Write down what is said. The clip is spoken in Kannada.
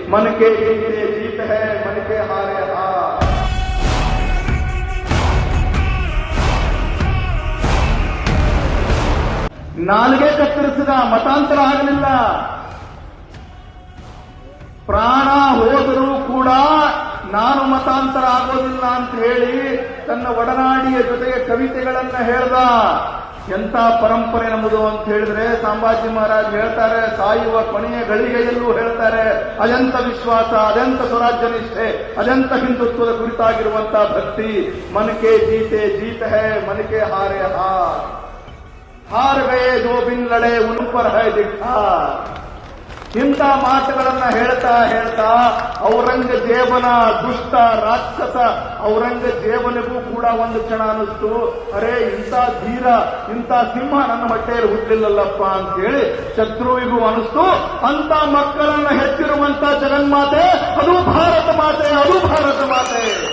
मन के जीते जीत है, मन के हारे हार. ನಾಲ್ಗೆ ಕತ್ತರಿಸಿದ, ಮತಾಂತರ ಆಗಲಿಲ್ಲ. ಪ್ರಾಣ ಹೋದರೂ ಕೂಡ ನಾನು ಮತಾಂತರ ಆಗೋದಿಲ್ಲ ಅಂತ ಹೇಳಿ ತನ್ನ ಒಡನಾಡಿಯ ಜೊತೆಗೆ ಕವಿತೆಗಳನ್ನ ಹೇಳ್ದ. ಎಂಥ ಪರಂಪರೆ ನಮ್ಮದು ಅಂತ ಹೇಳಿದ್ರೆ ಸಂಭಾಜಿ ಮಹಾರಾಜ್ ಹೇಳ್ತಾರೆ, ಸಾಯುವ ಕೊನೆಯ ಗಳಿಗೆಯಲ್ಲೂ ಹೇಳ್ತಾರೆ, ಅದೆಂಥ ವಿಶ್ವಾಸ, ಅದೆಂಥ ಸ್ವರಾಜ್ಯ ನಿಷ್ಠೆ, ಅದೆಂಥ ಹಿಂದುತ್ವದ ಕುರಿತಾಗಿರುವಂತಹ ಭಕ್ತಿ. ಮನಕೆ ಜೀತೆ ಜೀತ ಹೈ, ಮನಕೆ ಹಾರೆ ಹಾರ್. ಹಾರ್ ಗಯೆ ದೋ ಬಿನ್ ಲಡೆ ಉನ್ ಪರ್ ಹೈ ದಿಖಾ. ಇಂಥ ಮಾತುಗಳನ್ನ ಹೇಳ್ತಾ ಹೇಳ್ತಾ ಔರಂಗಜೇಬನ ದುಷ್ಟ ರಾಕ್ಷಸ ಔರಂಗಜೇಬನಿಗೂ ಕೂಡ ಒಂದು ಕ್ಷಣ ಅನ್ನಿಸ್ತು, ಅರೆ ಇಂಥ ಧೀರ, ಇಂಥ ಸಿಂಹ ನನ್ನ ಹೊಟ್ಟೆಯಲ್ಲಿ ಹುಟ್ಟಲಿಲ್ಲಲ್ಲಪ್ಪ ಅಂತ ಹೇಳಿ ಶತ್ರುವಿಗೂ ಅನಿಸ್ತು. ಅಂತ ಮಕ್ಕಳನ್ನ ಹೆತ್ತಿರುವಂತ ಜಗನ್ಮಾತೆ, ಅದು ಭಾರತ ಮಾತೆ, ಅದು ಭಾರತ ಮಾತೆ.